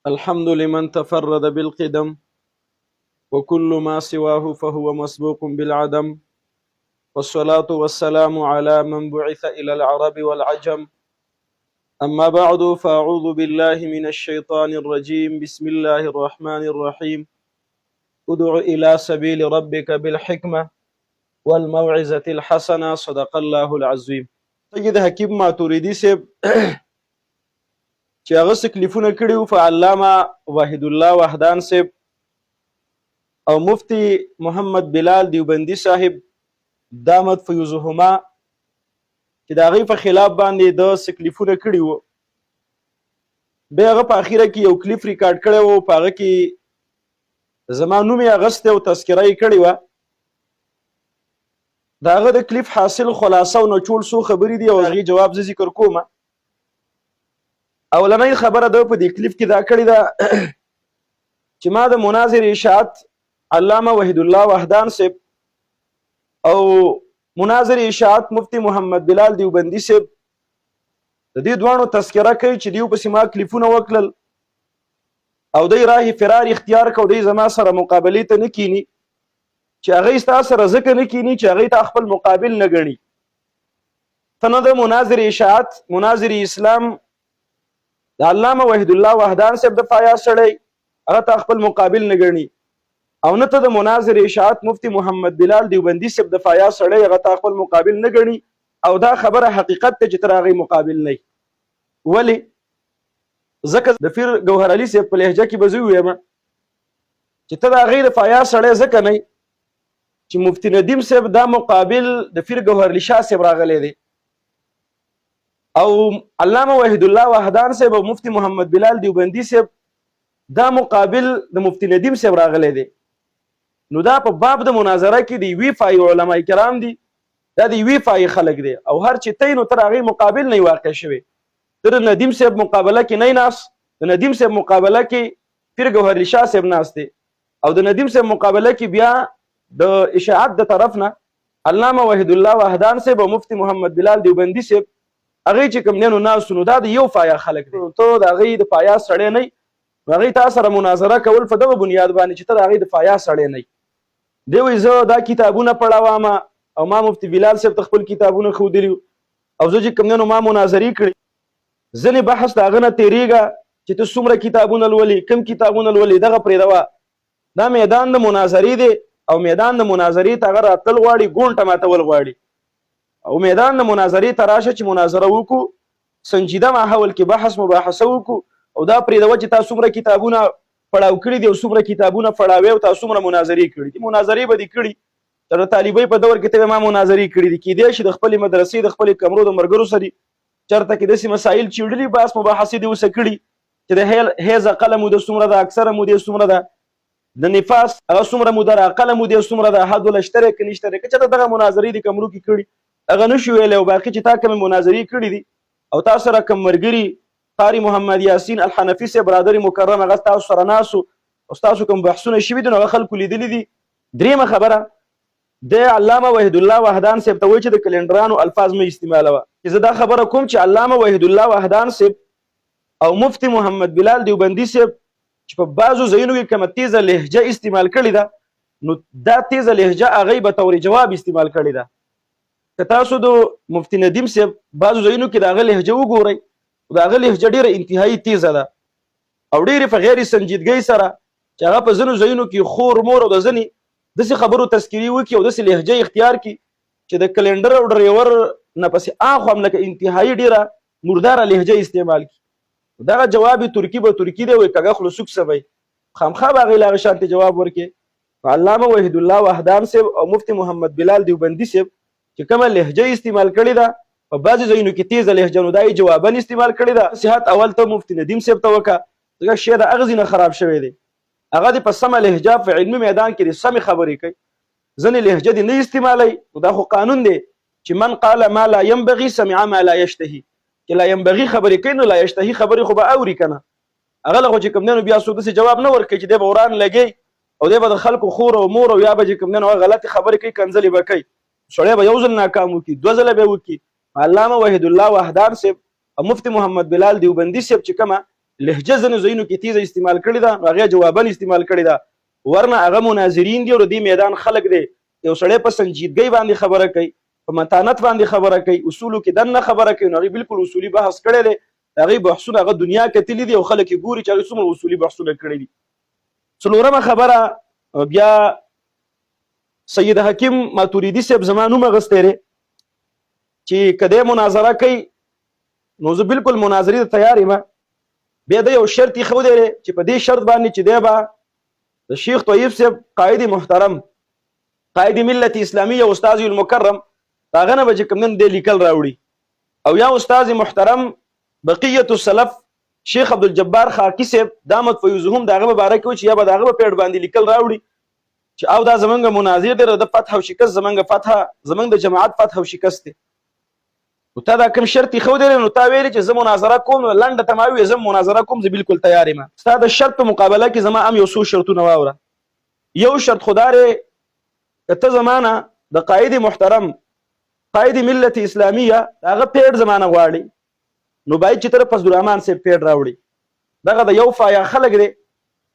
الحمد لمن تفرد بالقدم وكل ما سواه فهو مسبوق بالعدم والصلاة والسلام على من بعث إلى العرب والعجم أما بعد فأعوذ بالله من الشيطان الرجيم بسم الله الرحمن الرحيم ادع إلى سبيل ربك بالحكمة والموعظة الحسنة صدق الله العظيم. سید حکیم ماتوریدی صاحب چې هغه تکلیفونه کړي وو په علامه وحید الله وحدان صاحب او مفتی محمد بلال دیوبندی صاحب دامت فیوزهما چې د هغې په خلاف باندې د تکلیفونه کړي وو. بیا هغه په اخیره کې یو کلیپ ریکارډ کړی وو، په هغه کې زما نوم یې اغستی او تذکره یې کړې وه. د هغه د کلیپ حاصل خلاصه او نچوړ څو خبرې دي او هغې جواب زه ذکر کوم. اولنۍ خبره ده په دې کلیپ کې دا کړې ده چې ما د مناظر اشاعت علامه وحید الله وحدان صاحب او مناظر اشاعت مفتی محمد بلال دیوبندی صاحب د دې دواړو تذکره کوي چې دیو پسې ما کلیپونه وکړل او دی راه فرار اختیار کو، دی زما سره مقابلې ته نه کینی چې هغې ستا سره ځکه نه کینی چې هغې ته خپل مقابل نه ګڼي. ته نه د مناظر اشاعت مناظر اسلام د علامه وحید الله وحدان صاحب د فایا سړی هغه ته خپل مقابل نه ګڼي، او نه ته د مناظر اشاعت مفتی محمد بلال دیوبندی صاحب د فایا سړی هغه ته خپل مقابل نه ګڼي، او دا خبره حقیقت ته چې تر هغې مقابل نه. ولې؟ ځکه د پیر ګوهر علي صاحب په لهجه کې به زه ووایم چې ته د هغې د فایا سړی ځکه نه چې مفتی ندیم صاحب دا مقابل د پیر ګوهر علي شاه صاحب راغلی دی، او علامه وحید الله وحدان صاحب او مفتی محمد بلال دیوبندی صاحب دا مقابل د مفتی ندیم صاحب راغلی دی. نو دا په باب د مناظره کې د یوې فایې علما کرام دي، دا د یوې فایې خلک دی، او هر چې تی نو تر هغې مقابل نه واقع شوی. ته د ندیم صاحب مقابله کې نه ناست، د ندیم صاحب مقابله کې پیر ګوهر علي شاه صاحب ناست دی، او د ندیم صاحب مقابله کې بیا د اشاعت د طرف نه علامه وحید الله وحدان صاحب او مفتی محمد بلال دیوبندی صاحب هغې چې کوم دی نو ناستو. نو دا د یو فایا خلک دی، ته د هغې د فایا سړی نه نو هغې تا سره مناظره کول په دغه بنیاد باندې چې ته د هغې د فایا سړی نه. دی وایي زه دا کتابونه پړاوم او ما مفتی بلال صاحب ته خپل کتابونه ښودلي او زه چې کوم دی نو ما مناظرې کړي. ځینې بحث د هغه نه تېرېږه چې ته څومره کتابونه لولې، کوم کتابونه لولې، دغه پرېږدوه. دا میدان د مناظرې دی او میدان د مناظرې ته هغه راتلل غواړي، ګونټه ماتول غواړي، او میدان د مناظرې ته راشه چې مناظره وکړو، سنجیده ماحول کې بحث مباحثه وکړو، او دا پرېږدوه چې تا څومره کتابونه پړاو کړي دي او څومره کتابونه پړاوې او تا څومره مناظرې کړي دي. مناظرې به دې کړي، تر طالبۍ په دور کې ته ما مناظرې کړي دي. کیدای شي د خپلې مدرسې د خپلې کمرو د ملګرو سره چېرته کې داسې مسایل چیړلي، بحث مباحثې دې اوسه کړي چې د حیض اقله موده څومره ده، اکثره مودې څومره ده، د نفاس هغه څومره موده ده، اقله مودې څومره ده، حد الاشتره که نشته ده. که چېرته دغه مناظرې د کمرو کې کړي هغه نه شو ویلی، او باقي چې تا کومې مناظرې کړي دي او تا سره کوم ملګري قاري محمد یاسین الحنفي صاحب برادر مکرم هغه ستاسو سره ناست او ستاسو کوم بحثونه شوي دي نو هغه خلکو لیدلي دي. درېیمه خبره د علامه وحید الله وحدان صاحب ته وایي چې د کلنډرانو الفاظ مه استعمالوه. چې زه دا خبره کوم چې علامه وحید الله وحدان صاحب او مفتی محمد بلال دیوبندي صاحب چې په بعضو ځایونو کې کومه تیزه لهجه استعمال کړې ده، نو دا تیزه لهجه هغوی به طور جواب استعمال کړې ده. که تاسو د مفتی ندیم صاحب بعضو ځایونو کې د هغه لهجه وګورئ، د هغه لهجه ډېره انتهایي تیزه ده او ډېرې په غیر سنجیدګۍ سره چې هغه په ځینو ځایونو کې خور مور او د ځینې داسې خبرو تذکرې وکړي او داسې لهجه اختیار کړي چې د کلنډر او ډریور نه پسې اخوا هم لکه انتهایي ډېره مرداره لهجه استعمال کړي. دغه جواب ترکي به ترکي دی، وایي کږه خوله سوک سوی، خامخا به هغې له هغه شانتې جواب ورکړي. علامه وحید الله وحدان صاحب او مفتی محمد بلال دیوبندي صاحب چې کومه لهجه استعمال کړې ده په بعضې ځایونو کې تیزه لهجه، نو دا یې جوابن استعمال کړې ده. نصیحت اول ته مفتی ندیم صاحب ته وکړه، ځکه شی د هغه ځینه خراب شوی دی، هغه دې په سمه لهجه په علمي میدان کې د سمې خبرې کوي، ځینې لهجه دې نه استعمالوي. دا خو قانون دی چې من قال ما لا ينبغي سمع ما لا يشتهي، چې لا ينبغي خبرې کوي نو لا يشتهي خبرې خو به اوري که نه. هغه له خو چې کوم دی نو بیا څوک داسې جواب نه ورکوي چې دی به وران لګي او دی به د خلکو خور او مور او یا به چې کوم دی نو هغه غلطې خبرې کوي، کنځلې به کوي، سړی به یو ځل ناکام وکړي، دوه ځله به وکړي. علامه وحید الله وحدان صاحب او مفتی محمد بلال دیوبندي صاحب چې کومه لهجه ځینو ځایونو کې تیزه استعمال کړې ده، نو هغې جوابن استعمال کړې ده. ورنه هغه مناظرین دي او د دې میدان خلک دی. یو سړی په سنجیدګۍ باندې خبره کوي، په متانت باندې خبره کوي، اصولو کې دننه خبره کوي، نو هغې بالکل اصولي بحث کړی دی. هغې بحثونه هغه دنیا کتلي دي او خلک یې ګوري چې هغې څومره اصولي بحثونه کړي دي. څلورمه خبره بیا سید حکیم ماتوریدي صاحب زما نوم اخیستی دی چې که دی مناظره کوي نو زه بالکل مناظرې ته تیار یم. بیا د یو شرط ایښودی دی چې په دې شرط باندې چې دی به د شیخ طیب صاحب قائد محترم قائد ملت اسلامی او استاذ المکرم هغه نه به چې کوم دی لیکل راوړي، او یا استاذ محترم بقیت السلف شیخ عبدالجبار خاکی صاحب دامت فیوزهم د هغه مبارک و چې یا به د هغه په پیډ باندې لیکل راوړي چې او دا زمونږ مناظر دی، د فتح او شکست زمونږ فتح، زمونږ د جماعت فتح او شکست دی. نو تا دا کوم شرط ایښودی دی، نو تا ویلي چې زه مناظره کوم، نو لنډه ته ما وویل زه مناظره کوم، زه بالکل تیار یم. ستا د شرط په مقابله کې زما هم یو څو شرطونه واوره. یو شرط خو دا دی که ته زما نه د قائد محترم قائد ملت اسلامیه د هغه پیډ زما نه غواړي، نو باید چې ته فضل الرحمن صاحب پیډ راوړي. دغه د یو فایا خلک دی،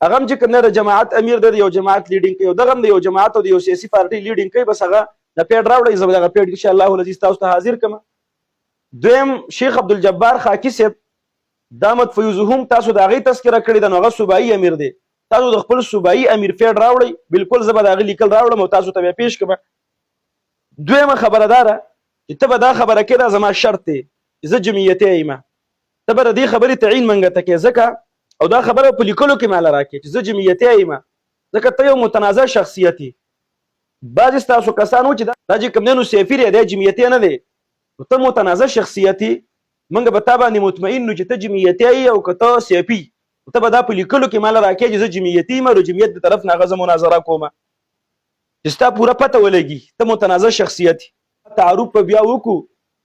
هغه هم چې کوم دی د جماعت امیر دی، د یو جماعت لیډینګ کوي، او دغه هم د یو جماعت او د یو سیاسي پارټۍ لیډینګ کوي. بس هغه د پیډ راوړئ، زه به دغه پیډ انشاءالله العزیز تاسو ته حاضر کړم. دویم شیخ عبدالجبار خاکی صاحب دامت فیوزهم تاسو د هغې تذکره کړې ده، نو هغه صوبایي امیر دی. تاسو د خپل صوبایي امیر پیډ راوړئ، بالکل زه به د هغې لیکل راوړم او تاسو ته بیا پیش کړم. دویمه خبره دا ده چې ته به دا خبره کې دا زما شرط دی چې زه جمعیتي یم، ته به د دې خبرې تعین منګه ته کې ځکه او دا خبره په لیکلو کې ماله راکړې چې زه جمعیتي یم، ځکه ته یو متنازع شخصیت یې. بعضې ستاسو کسان و چې دا چې کوم دی نو سیفي دی، دی جمعیتي نه دی، نو ته متنازع شخصیت یې، موږ به تا باندې مطمئن نو چې ته جمعیتي یې او که ته سیفي، ته به دا په لیکلو کې ماله راکړې چې زه جمعیتي یم او د جمعیت د طرف نه هغه زه مناظره کوم، چې ستا پوره پته ولګي ته متنازع شخصیت یې. تعارف به بیا وکړو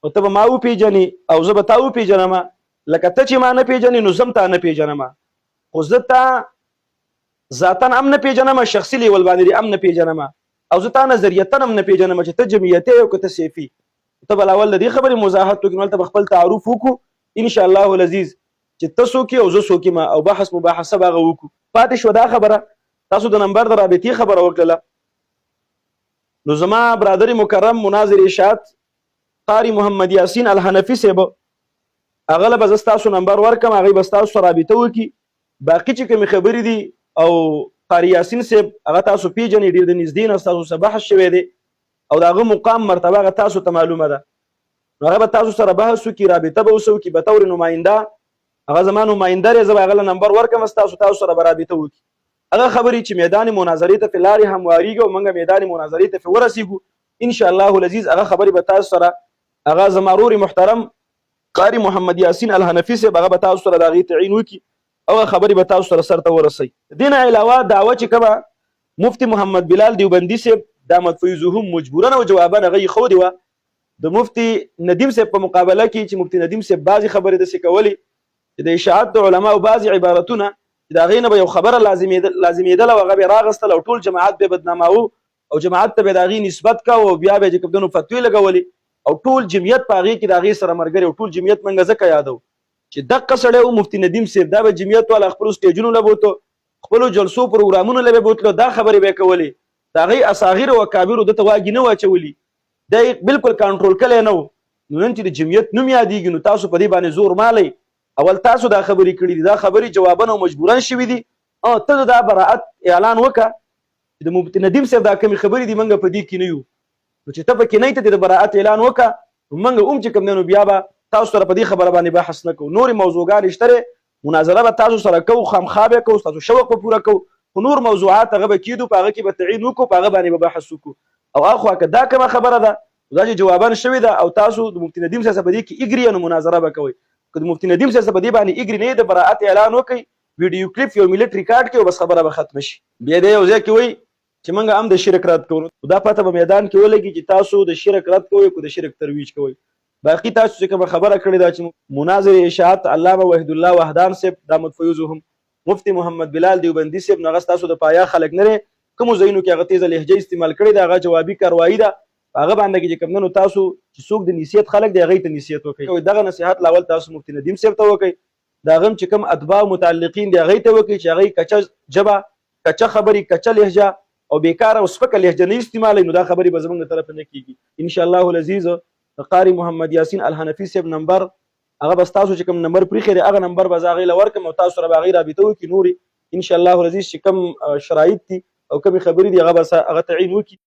او ته به ما وپېژنې او زه به تا وپېژنم، لکه ته چې ما نه پېژنې نو زه هم تا نه پېژنم، خو زه تا ذاتا هم نه پېژنم، شخصي لیول باندې هم نه پېژنم، او زه تا نظریتا هم نه پېژنم چې ته جمعیتي او که ته سیفي. ته به اول د دې خبرې وضاحت وکړو، نو هلته به خپل تعارف وکړو انشاءالله العزیز چې ته څوک یې او زه څوک یم، او بحث مباحثه به هغه وکړو. پاتې شوه دا خبره، تاسو د نمبر د رابطې خبره وکړله. نو زما برادر مکرم مناظر اشاعت قاری محمد یاسین الحنفي صاحب هغه له به زه ستاسو نمبر ورکړم، هغې به ستاسو سره رابطه وکړي. باقي چې کومې خبرې دي او قاری یاسین صاحب هغه تاسو پیژنئ، ډېر د نږدې نه ستاسو سره بحث شوی دی او د هغه مقام مرتبه هغه تاسو ته معلومه ده، نو هغه به تاسو سره بحث وکړي، رابطه به اوسه وکړي به طور نماینده. هغه زما نماینده دی، زه به هغه له نمبر ورکړم، تاسو سره به رابطه وکړي. هغه خبرې چې میدان مناظرې ته په لارې همواریږي او موږ میدان مناظرې ته په ورسېږو انشاءالله العزیز، هغه خبرې به تاسو سره هغه زما ورور محترم قاری محمد یاسین الحنفي صاحب هغه به تاسو سره د هغې تعین وکړي او هغه خبرې به تاسو سره سرته ورسوي. دې نه علاوه دعوه چې کومه مفتي محمد بلال دیوبندي صاحب دامت فیضهم مجبورا او جوابا هغه یې ښودې وه د مفتي ندیم صاحب په مقابله کې، چې مفتي ندیم صاحب بعضې خبرې داسې کولې چې د اشاعت د علماو بعضې عبارتونه چې د هغې نه به یو خبره لازمېدله او هغه به یې راغستل او ټول جماعت به یې بدناماوه او جماعت ته به یې د هغې نسبت کوه او بیا به یې چې کوم دنو فتوې لګولې او ټول جمعیت په هغې کې د هغې سره ملګري او ټول جمعیت موږ ځکه یادو چې دقه سړی و مفتي ندیم صاحب دا به جمعیت والا خپلو سټیجونو له بوتو، خپلو جلسو پروګرامونو له به بوتلو، دا خبرې به یې کولې، د هغې اصاغر او اکابرو ده ته واګې نه واچولي، دا یې بالکل کنټرول کلی نه و. نو نن چې د جمعیت نوم یادېږي نو تاسو په دې باندې زور مالی، اول تاسو دا خبرې کړي دي، دا خبرې جوابونه او مجبوران شوي دي، ته دا براعت اعلان وکړه چې د مفتي ندیم صاحب دا کومې خبرې دي موږ په دې کې نه یو، نو چې ته پکې نه یې ته د براعت اعلان وکړه، موږ هم چې کوم دی نو بیا به تاسو سره په دې خبره باندې بحث نه کوو. نورې موضوعګانې شته، مناظره به تاسو سره کوو، خامخا به کوو، ستاسو شوق به پوره کوو، خو نور موضوعات هغه به کېدو، په هغه کې به تعین وکړو، په هغه باندې به بحث وکړو. او اخوا که دا کومه خبره ده دا چې جوابان شوې ده او تاسو د مفتي ندیم صاحب په دې کې اګري نو مناظره به کوئ، که د مفتي ندیم صاحب په دې باندې اګري نه د براعت اعلان وکړئ، ویډیو کلیپ یو ملت ریکارډ کړئ او بس خبره به ختمه شي. بیا دې یو ځای کې وایي چې موږ هم د شرک رد کوو، دا پته به میدان کې ولګي چې تاسو د شرک رد کوئ که د شرک ترویج کوئ. باقي تاسو چې کومه خبره کړې ده چې مناظر اشاعت علامه وحید الله وحدان صاحب دامت فیوزهم مفتی محمد بلال دیوبندي صاحب نه هغه ستاسو د پایا خلک نه کومو ځایونو کې هغه تیزه لهجه استعمال کړې ده، هغه جوابي کاروایي ده، هغه باندې چې کوم نو تاسو چې څوک د نصیحت خلک دی هغې ته نصیحت وکړئ. دغه نصیحت لاول تاسو مفتي ندیم صاحب ته وکړئ، دا غم چې کوم اتباع متعلقین دی هغه ته وکړي چې هغه کچه ژبه کچه خبرې کچه لهجه او بیکاره او سپکه لهجه نه استعمالوي نو دا خبرې به زموږ له طرفه نه کېږي ان شاء الله العزیز. قاری محمد یاسین الحنفي صاحب نمبر هغه به ستاسو چې کوم نمبر پرېښی دی هغه نمبر به زه هغې له ورکړم او تاسو سره به هغې رابطه وکړي نورې ان شاء الله العزیز چې کوم شرایط دي او کومې خبرې دي هغه به هغه تعین وکړي.